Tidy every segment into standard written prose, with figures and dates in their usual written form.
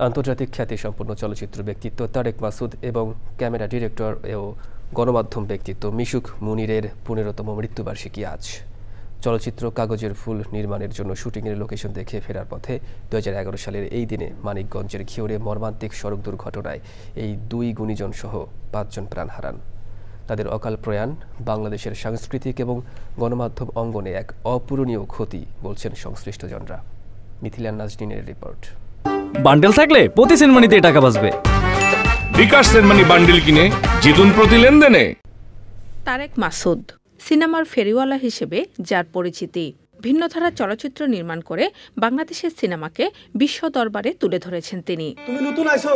আন্তর্জাতিক খ্যাতিসম্পন্ন চলচ্চিত্র ব্যক্তিত্ব তারেক মাসুদ এবং ক্যামেরা ডিরেক্টর ও গণমাধ্যম ব্যক্তিত্ব মিশুক মুনিরের ১৫তম মৃত্যুবার্ষিকী আজ। চলচ্চিত্র কাগজের ফুল নির্মাণের জন্য শুটিংয়ের লোকেশন দেখে ফেরার পথে ২০১১ সালের এই দিনে মানিকগঞ্জের ঘিওরে মর্মান্তিক সড়ক দুর্ঘটনায় এই দুই গুণীজন সহ ৫ জন প্রাণ হারান। তাদের অকাল প্রয়াণ বাংলাদেশের সাংস্কৃতিক এবং গণমাধ্যম অঙ্গনে এক অপূরণীয় ক্ষতি বলছেন সংশ্লিষ্টজনরা। মিথিলা নাজনীনের রিপোর্ট। বান্ডেল থাকলে প্রতি সেনমানিতে টাকা বাঁচবে। বিকাশ সেনমানি বান্ডেল কিনে জিতুন প্রতি লেনদেনে। তারেক মাসুদ সিনেমার ফেরিওয়ালা হিসেবে যার পরিচিতি, ভিন্নধারা চলচ্চিত্র নির্মাণ করে বাংলাদেশের সিনেমাকে বিশ্ব দরবারে তুলে ধরেছেন তিনি। তুমি নতুন আইছো,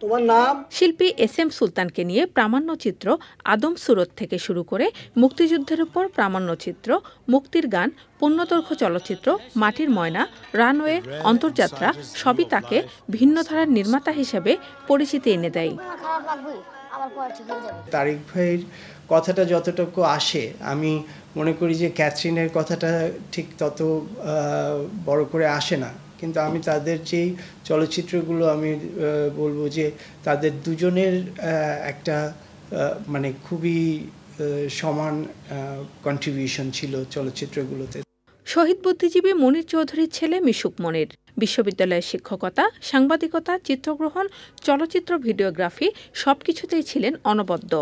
তোমার নাম? শিল্পী SM সুলতানকে নিয়ে প্রামাণ্যচিত্র আদম সুরত থেকে শুরু করে মুক্তিযুদ্ধের উপর প্রামাণ্যচিত্র, মুক্তির গান, পূর্ণদৈর্ঘ্য চলচ্চিত্র, মাটির ময়না, রানওয়ে, অন্তর্যাত্রা সবই তাকে ভিন্নধারার নির্মাতা হিসেবে পরিচিতি এনে দেয়। তারেক ভাইয়ের কথাটা যতটুকু আসে, আমি মনে করি যে ক্যাথরিনের কথাটা ঠিক তত বড় করে আসে না, কিন্তু আমি তাদের যেই চলচ্চিত্রগুলো আমি বলবো যে তাদের দুজনের একটা মানে খুবই সমান কন্ট্রিবিউশন ছিল চলচ্চিত্রগুলোতে। শহীদ বুদ্ধিজীবী মনির চৌধুরীর ছেলে মিশুক মনির বিশ্ববিদ্যালয়ের শিক্ষকতা, সাংবাদিকতা, চিত্রগ্রহণ, চলচ্চিত্র, ভিডিওগ্রাফি সবকিছুতেই ছিলেন অনবদ্য।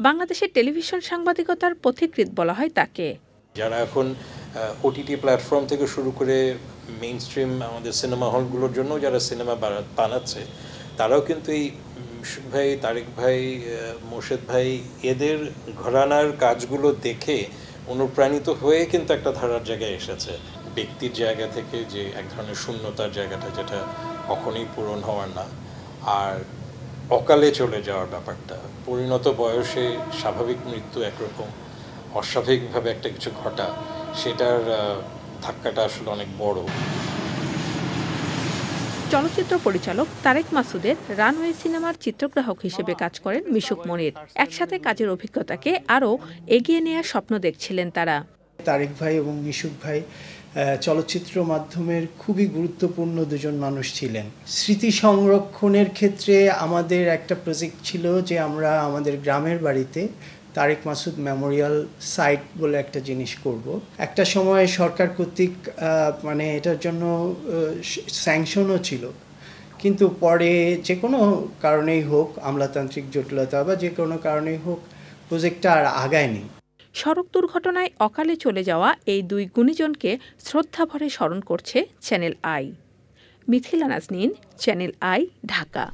বাংলাদেশের টেলিভিশন সাংবাদিকতার পথিকৃৎ বলা হয় তাকে। যারা এখন OTT প্ল্যাটফর্ম থেকে শুরু করে মেইন স্ট্রিম আমাদের সিনেমা হলগুলোর জন্য যারা সিনেমা বানাচ্ছে, তারাও কিন্তু এই মিশুক ভাই, তারেক ভাই, মোর্শেদ ভাই এদের ঘরানার কাজগুলো দেখে অনুপ্রাণিত হয়ে কিন্তু একটা ধারার জায়গায় এসেছে। ব্যক্তির জায়গা থেকে যে এক ধরনের শূন্যতার জায়গাটা, যেটা কখনোই পূরণ হওয়ার না, আর অকালে চলে যাওয়ার ব্যাপারটা, পরিণত বয়সে স্বাভাবিক মৃত্যু একরকম, অস্বাভাবিকভাবে একটা কিছু ঘটা, সেটার ধাক্কাটা আসলে অনেক বড়। চলচ্চিত্র পরিচালক তারেক মাসুদের রানওয়ে সিনেমার চিত্রগ্রাহক হিসেবে কাজ করেন মিশুক মনির। একসাথে কাজের অভিজ্ঞতাকে আরও এগিয়ে নেওয়ার স্বপ্ন দেখছিলেন তারা। তারেক ভাই এবং মিশুক ভাই চলচ্চিত্র মাধ্যমের খুবই গুরুত্বপূর্ণ দুজন মানুষ ছিলেন। স্মৃতি সংরক্ষণের ক্ষেত্রে আমাদের একটা প্রজেক্ট ছিল যে আমরা আমাদের গ্রামের বাড়িতে তারেক মাসুদ মেমোরিয়াল সাইট বলে একটা জিনিস করব। একটা সময় সরকার কর্তৃক মানে এটার জন্য স্যাংশনও ছিল, কিন্তু পরে যে কোনো কারণেই হোক, আমলাতান্ত্রিক জটিলতা বা যে কোনো কারণেই হোক, প্রজেক্টটা আর আগায়নি। সড়ক দুর্ঘটনায় অকালে চলে যাওয়া এই দুই গুণীজনকে শ্রদ্ধাভরে স্মরণ করছে channel I. Mithila Naznin, channel I, Dhaka.